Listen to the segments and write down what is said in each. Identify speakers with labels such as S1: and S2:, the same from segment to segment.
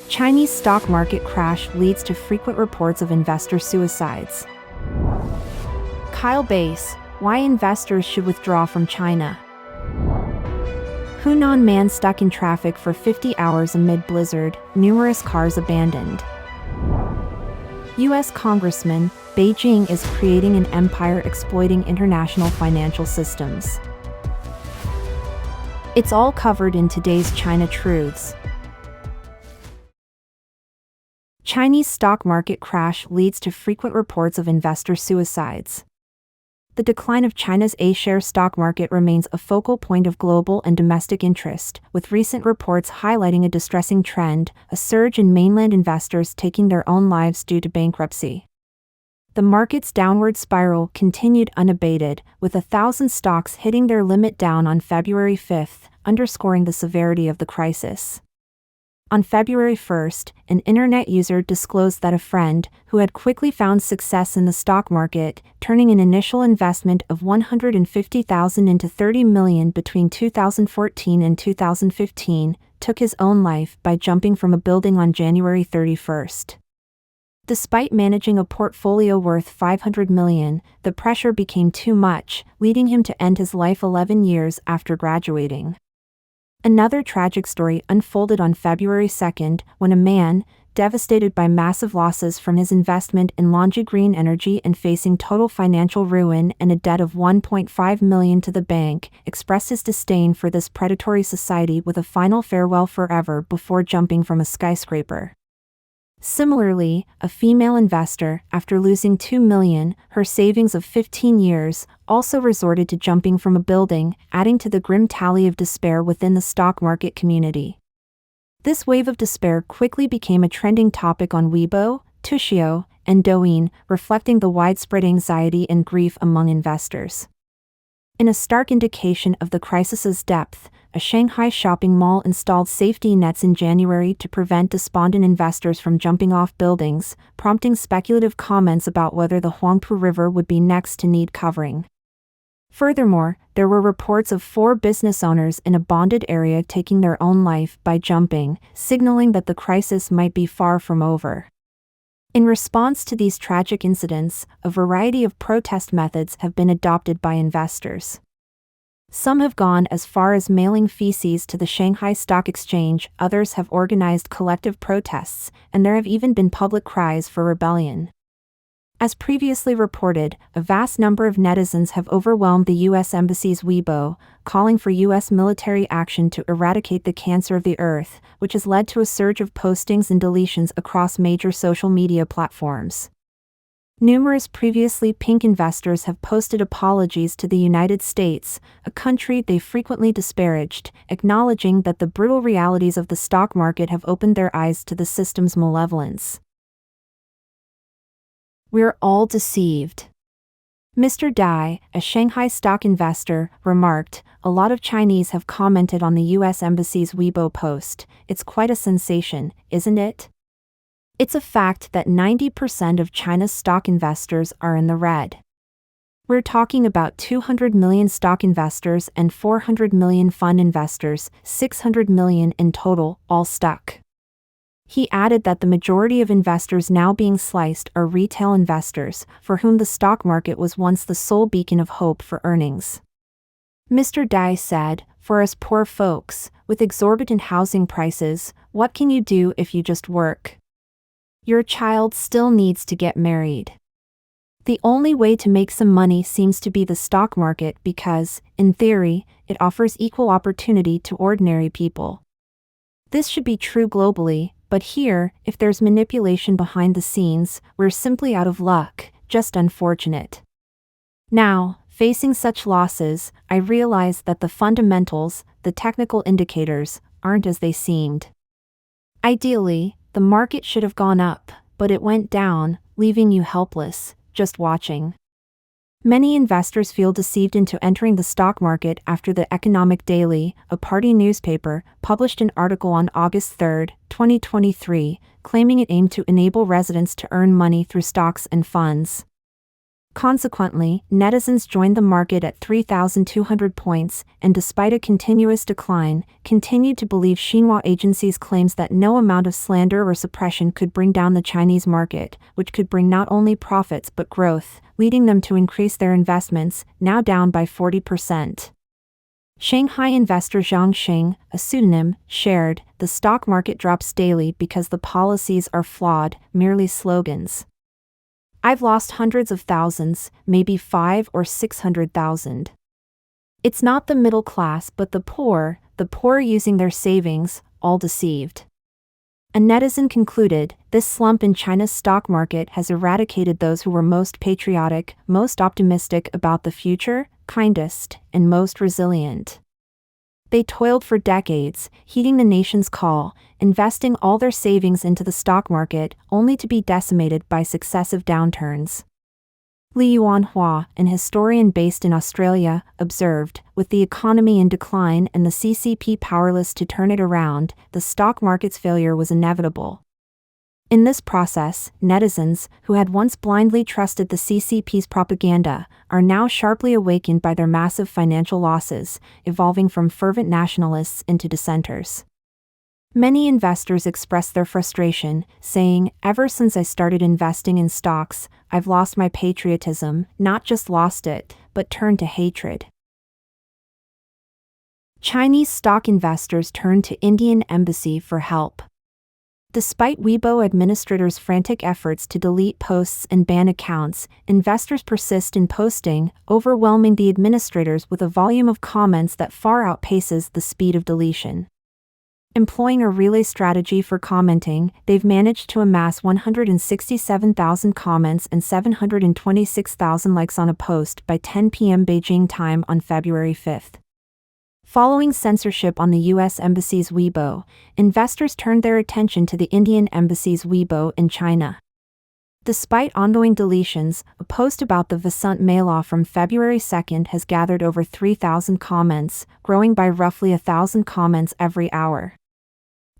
S1: Chinese stock market crash leads to frequent reports of investor suicides. Kyle Bass, why investors should withdraw from China. Hunan man stuck in traffic for 50 hours amid blizzard, numerous cars abandoned. U.S. Congressman, Beijing is creating an empire exploiting international financial systems. It's all covered in today's China Truths. Chinese stock market crash leads to frequent reports of investor suicides. The decline of China's A-share stock market remains a focal point of global and domestic interest, with recent reports highlighting a distressing trend, a surge in mainland investors taking their own lives due to bankruptcy. The market's downward spiral continued unabated, with 1,000 stocks hitting their limit down on February 5, underscoring the severity of the crisis. On February 1st, an internet user disclosed that a friend, who had quickly found success in the stock market, turning an initial investment of $150,000 into $30 million between 2014 and 2015, took his own life by jumping from a building on January 31st. Despite managing a portfolio worth $500 million, the pressure became too much, leading him to end his life 11 years after graduating. Another tragic story unfolded on February 2nd, when a man, devastated by massive losses from his investment in Longi Green Energy and facing total financial ruin and a debt of $1.5 million to the bank, expressed his disdain for this predatory society with a final farewell forever before jumping from a skyscraper. Similarly, a female investor, after losing $2 million, her savings of 15 years, also resorted to jumping from a building, adding to the grim tally of despair within the stock market community. This wave of despair quickly became a trending topic on Weibo, Tushio, and Douyin, reflecting the widespread anxiety and grief among investors. In a stark indication of the crisis's depth, a Shanghai shopping mall installed safety nets in January to prevent despondent investors from jumping off buildings, prompting speculative comments about whether the Huangpu River would be next to need covering. Furthermore, there were reports of 4 business owners in a bonded area taking their own life by jumping, signaling that the crisis might be far from over. In response to these tragic incidents, a variety of protest methods have been adopted by investors. Some have gone as far as mailing feces to the Shanghai Stock Exchange, others have organized collective protests, and there have even been public cries for rebellion. As previously reported, a vast number of netizens have overwhelmed the U.S. Embassy's Weibo, calling for U.S. military action to eradicate the cancer of the earth, which has led to a surge of postings and deletions across major social media platforms. Numerous previously pink investors have posted apologies to the United States, a country they frequently disparaged, acknowledging that the brutal realities of the stock market have opened their eyes to the system's malevolence. We're all deceived. Mr. Dai, a Shanghai stock investor, remarked, "A lot of Chinese have commented on the U.S. Embassy's Weibo post. It's quite a sensation, isn't it? It's a fact that 90% of China's stock investors are in the red. We're talking about 200 million stock investors and 400 million fund investors, 600 million in total, all stuck." He added that the majority of investors now being sliced are retail investors, for whom the stock market was once the sole beacon of hope for earnings. Mr. Dai said, "For us poor folks, with exorbitant housing prices, what can you do if you just work? Your child still needs to get married. The only way to make some money seems to be the stock market because, in theory, it offers equal opportunity to ordinary people. This should be true globally, but here, if there's manipulation behind the scenes, we're simply out of luck, just unfortunate. Now, facing such losses, I realize that the fundamentals, the technical indicators, aren't as they seemed. Ideally, the market should have gone up, but it went down, leaving you helpless, just watching." Many investors feel deceived into entering the stock market after the Economic Daily, a party newspaper, published an article on August 3, 2023, claiming it aimed to enable residents to earn money through stocks and funds. Consequently, netizens joined the market at 3,200 points, and despite a continuous decline, continued to believe Xinhua agency's claims that no amount of slander or suppression could bring down the Chinese market, which could bring not only profits but growth, leading them to increase their investments, now down by 40%. Shanghai investor Zhang Xing, a pseudonym, shared, "The stock market drops daily because the policies are flawed, merely slogans. I've lost hundreds of thousands, maybe 5 or 600,000. It's not the middle class but the poor using their savings, all deceived." A netizen concluded, "This slump in China's stock market has eradicated those who were most patriotic, most optimistic about the future, kindest, and most resilient. They toiled for decades, heeding the nation's call, investing all their savings into the stock market, only to be decimated by successive downturns." Li Yuanhua, an historian based in Australia, observed, "With the economy in decline and the CCP powerless to turn it around, the stock market's failure was inevitable." In this process, netizens, who had once blindly trusted the CCP's propaganda, are now sharply awakened by their massive financial losses, evolving from fervent nationalists into dissenters. Many investors express their frustration, saying, "Ever since I started investing in stocks, I've lost my patriotism, not just lost it, but turned to hatred." Chinese stock investors turn to Indian embassy for help. Despite Weibo administrators' frantic efforts to delete posts and ban accounts, investors persist in posting, overwhelming the administrators with a volume of comments that far outpaces the speed of deletion. Employing a relay strategy for commenting, they've managed to amass 167,000 comments and 726,000 likes on a post by 10 p.m. Beijing time on February 5. Following censorship on the U.S. Embassy's Weibo, investors turned their attention to the Indian Embassy's Weibo in China. Despite ongoing deletions, a post about the Vasant Mela from February 2 has gathered over 3,000 comments, growing by roughly 1,000 comments every hour.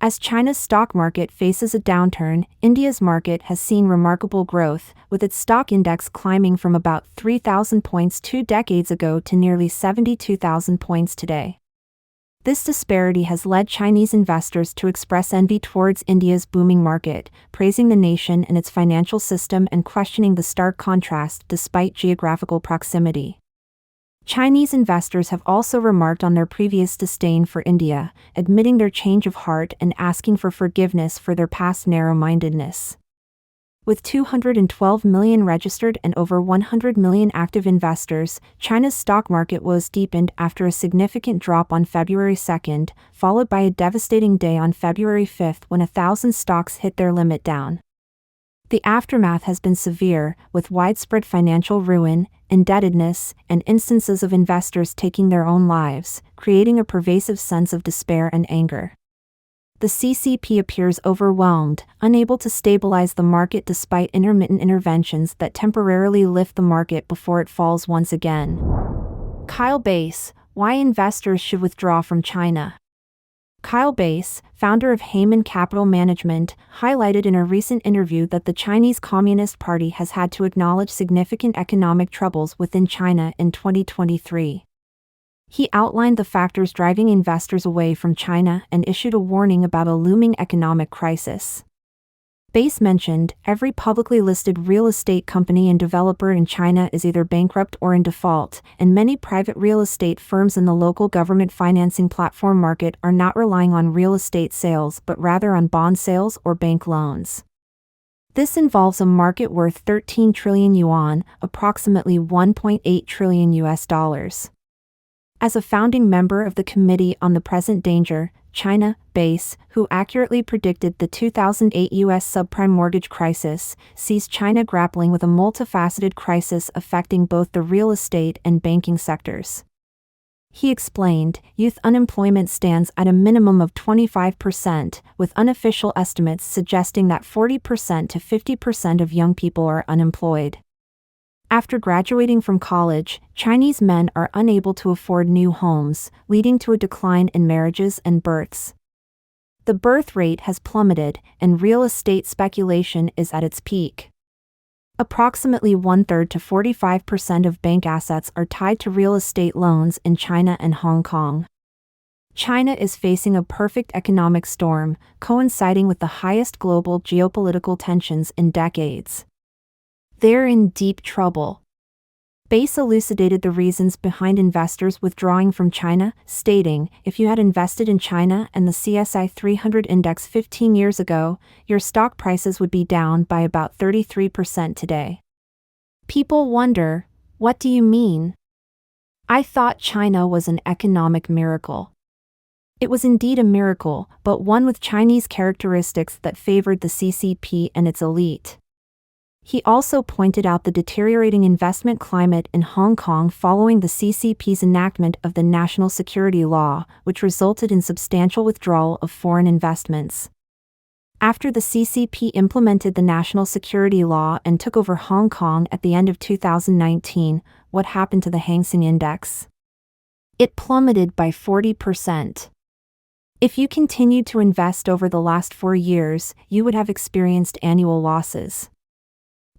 S1: As China's stock market faces a downturn, India's market has seen remarkable growth, with its stock index climbing from about 3,000 points 2 decades ago to nearly 72,000 points today. This disparity has led Chinese investors to express envy towards India's booming market, praising the nation and its financial system and questioning the stark contrast despite geographical proximity. Chinese investors have also remarked on their previous disdain for India, admitting their change of heart and asking for forgiveness for their past narrow-mindedness. With 212 million registered and over 100 million active investors, China's stock market was deepened after a significant drop on February 2, followed by a devastating day on February 5 when 1,000 stocks hit their limit down. The aftermath has been severe, with widespread financial ruin, indebtedness, and instances of investors taking their own lives, creating a pervasive sense of despair and anger. The CCP appears overwhelmed, unable to stabilize the market despite intermittent interventions that temporarily lift the market before it falls once again. Kyle Bass, why investors should withdraw from China. Kyle Bass, founder of Hunan Capital Management, highlighted in a recent interview that the Chinese Communist Party has had to acknowledge significant economic troubles within China in 2023. He outlined the factors driving investors away from China and issued a warning about a looming economic crisis. Bass mentioned, every publicly listed real estate company and developer in China is either bankrupt or in default, and many private real estate firms in the local government financing platform market are not relying on real estate sales but rather on bond sales or bank loans. This involves a market worth 13 trillion yuan, approximately $1.8 trillion US. As a founding member of the Committee on the Present Danger, China, Bass, who accurately predicted the 2008 U.S. subprime mortgage crisis, sees China grappling with a multifaceted crisis affecting both the real estate and banking sectors. He explained, youth unemployment stands at a minimum of 25%, with unofficial estimates suggesting that 40% to 50% of young people are unemployed. After graduating from college, Chinese men are unable to afford new homes, leading to a decline in marriages and births. The birth rate has plummeted, and real estate speculation is at its peak. Approximately one-third to 45% of bank assets are tied to real estate loans in China and Hong Kong. China is facing a perfect economic storm, coinciding with the highest global geopolitical tensions in decades. They're in deep trouble. Base elucidated the reasons behind investors withdrawing from China, stating, "If you had invested in China and the CSI 300 index 15 years ago, your stock prices would be down by about 33% today." People wonder, what do you mean? I thought China was an economic miracle. It was indeed a miracle, but one with Chinese characteristics that favored the CCP and its elite. He also pointed out the deteriorating investment climate in Hong Kong following the CCP's enactment of the National Security Law, which resulted in substantial withdrawal of foreign investments. After the CCP implemented the National Security Law and took over Hong Kong at the end of 2019, what happened to the Hang Seng Index? It plummeted by 40%. If you continued to invest over the last 4 years, you would have experienced annual losses.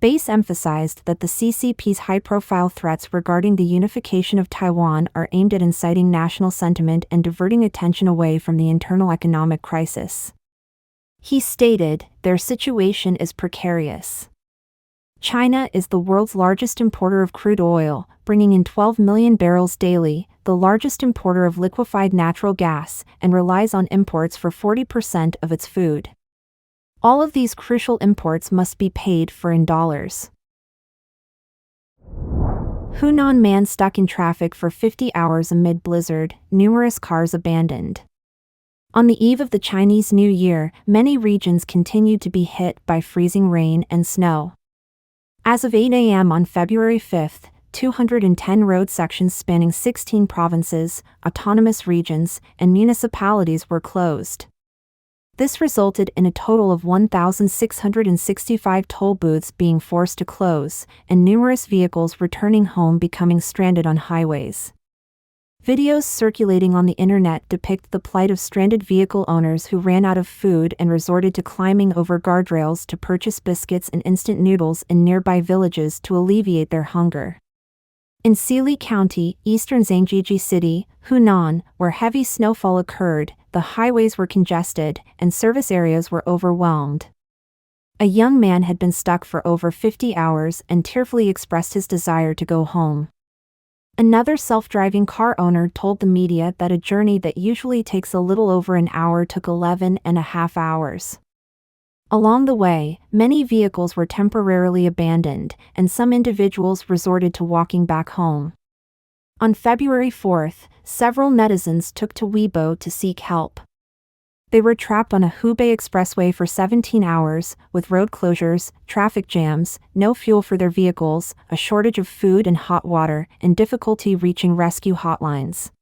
S1: Base emphasized that the CCP's high-profile threats regarding the unification of Taiwan are aimed at inciting national sentiment and diverting attention away from the internal economic crisis. He stated, "Their situation is precarious." China is the world's largest importer of crude oil, bringing in 12 million barrels daily, the largest importer of liquefied natural gas, and relies on imports for 40% of its food. All of these crucial imports must be paid for in dollars. Hunan man stuck in traffic for 50 hours amid blizzard, numerous cars abandoned. On the eve of the Chinese New Year, many regions continued to be hit by freezing rain and snow. As of 8 a.m. on February 5, 210 road sections spanning 16 provinces, autonomous regions, and municipalities were closed. This resulted in a total of 1,665 toll booths being forced to close, and numerous vehicles returning home becoming stranded on highways. Videos circulating on the internet depict the plight of stranded vehicle owners who ran out of food and resorted to climbing over guardrails to purchase biscuits and instant noodles in nearby villages to alleviate their hunger. In Xili County, eastern Zhangjiajie City, Hunan, where heavy snowfall occurred, the highways were congested, and service areas were overwhelmed. A young man had been stuck for over 50 hours and tearfully expressed his desire to go home. Another self-driving car owner told the media that a journey that usually takes a little over an hour took 11.5 hours. Along the way, many vehicles were temporarily abandoned, and some individuals resorted to walking back home. On February 4, several netizens took to Weibo to seek help. They were trapped on a Hubei expressway for 17 hours, with road closures, traffic jams, no fuel for their vehicles, a shortage of food and hot water, and difficulty reaching rescue hotlines.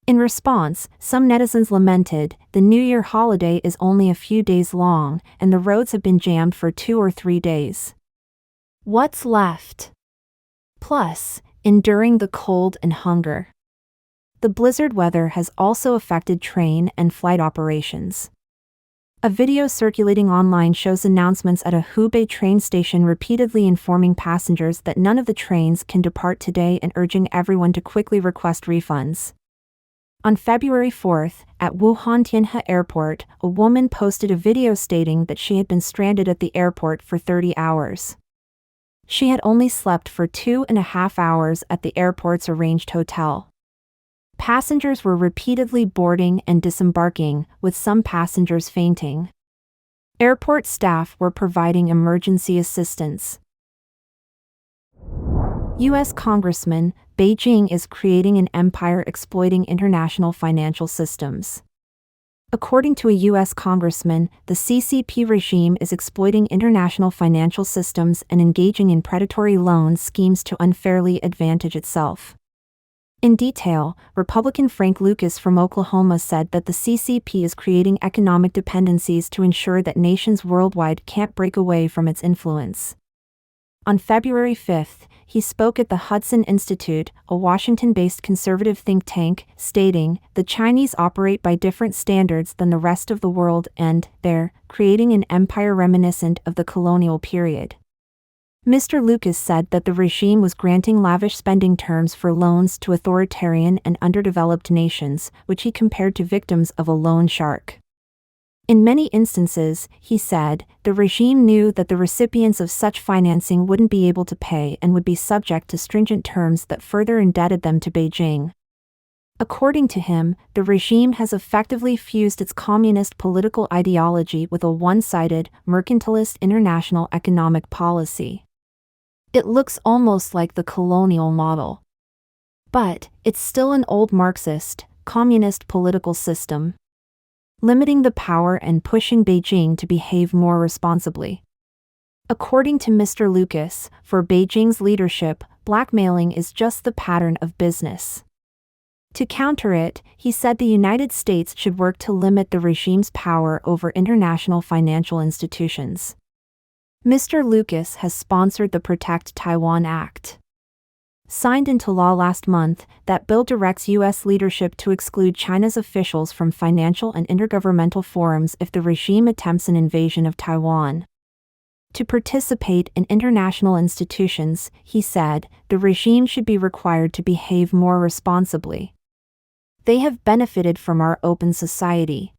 S1: In response, some netizens lamented, "The New Year holiday is only a few days long, and the roads have been jammed for 2 or 3 days. What's left?" Plus, enduring the cold and hunger. The blizzard weather has also affected train and flight operations. A video circulating online shows announcements at a Hubei train station repeatedly informing passengers that none of the trains can depart today and urging everyone to quickly request refunds. On February 4, at Wuhan Tianhe Airport, a woman posted a video stating that she had been stranded at the airport for 30 hours. She had only slept for 2.5 hours at the airport's arranged hotel. Passengers were repeatedly boarding and disembarking, with some passengers fainting. Airport staff were providing emergency assistance. U.S. Congressman, Beijing is creating an empire exploiting international financial systems. According to a U.S. congressman, the CCP regime is exploiting international financial systems and engaging in predatory loan schemes to unfairly advantage itself. In detail, Republican Frank Lucas from Oklahoma said that the CCP is creating economic dependencies to ensure that nations worldwide can't break away from its influence. On February 5, he spoke at the Hudson Institute, a Washington-based conservative think tank, stating, "The Chinese operate by different standards than the rest of the world and, they're creating an empire reminiscent of the colonial period." Mr. Lucas said that the regime was granting lavish spending terms for loans to authoritarian and underdeveloped nations, which he compared to victims of a loan shark. In many instances, he said, the regime knew that the recipients of such financing wouldn't be able to pay and would be subject to stringent terms that further indebted them to Beijing. According to him, the regime has effectively fused its communist political ideology with a one-sided, mercantilist international economic policy. It looks almost like the colonial model. But it's still an old Marxist, communist political system, limiting the power and pushing Beijing to behave more responsibly. According to Mr. Lucas, for Beijing's leadership, blackmailing is just the pattern of business. To counter it, he said the United States should work to limit the regime's power over international financial institutions. Mr. Lucas has sponsored the Protect Taiwan Act, signed into law last month. That bill directs U.S. leadership to exclude China's officials from financial and intergovernmental forums if the regime attempts an invasion of Taiwan. To participate in international institutions, he said, the regime should be required to behave more responsibly. They have benefited from our open society.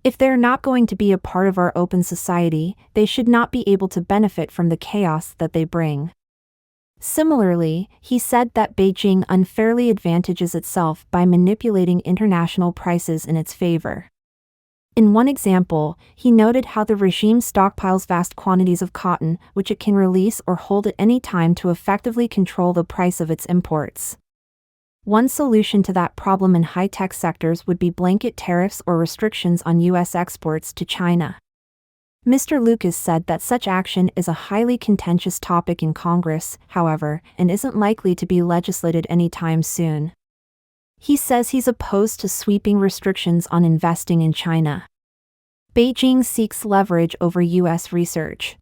S1: If they're not going to be a part of our open society, they should not be able to benefit from the chaos that they bring. Similarly, he said that Beijing unfairly advantages itself by manipulating international prices in its favor. In one example, he noted how the regime stockpiles vast quantities of cotton, which it can release or hold at any time to effectively control the price of its imports. One solution to that problem in high-tech sectors would be blanket tariffs or restrictions on U.S. exports to China. Mr. Lucas said that such action is a highly contentious topic in Congress, however, and isn't likely to be legislated anytime soon. He says he's opposed to sweeping restrictions on investing in China. Beijing seeks leverage over U.S. research.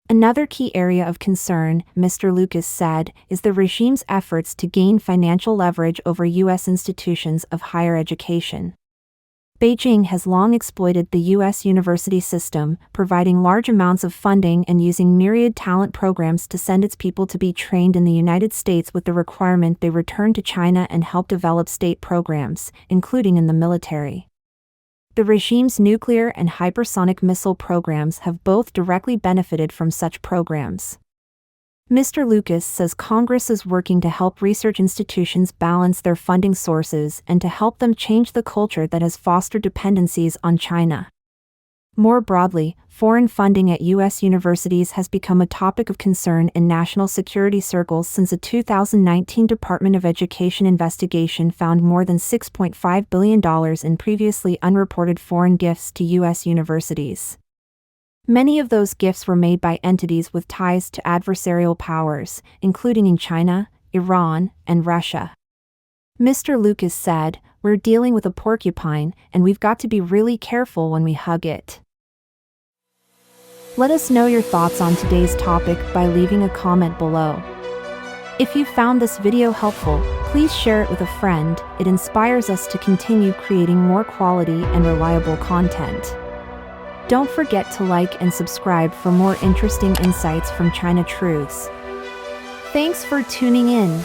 S1: Another key area of concern, Mr. Lucas said, is the regime's efforts to gain financial leverage over U.S. institutions of higher education. Beijing has long exploited the U.S. university system, providing large amounts of funding and using myriad talent programs to send its people to be trained in the United States with the requirement they return to China and help develop state programs, including in the military. The regime's nuclear and hypersonic missile programs have both directly benefited from such programs. Mr. Lucas says Congress is working to help research institutions balance their funding sources and to help them change the culture that has fostered dependencies on China. More broadly, foreign funding at U.S. universities has become a topic of concern in national security circles since a 2019 Department of Education investigation found more than $6.5 billion in previously unreported foreign gifts to U.S. universities. Many of those gifts were made by entities with ties to adversarial powers, including in China, Iran, and Russia. Mr. Lucas said, "We're dealing with a porcupine, and we've got to be really careful when we hug it." Let us know your thoughts on today's topic by leaving a comment below. If you found this video helpful, please share it with a friend. It inspires us to continue creating more quality and reliable content. Don't forget to like and subscribe for more interesting insights from China Truths. Thanks for tuning in.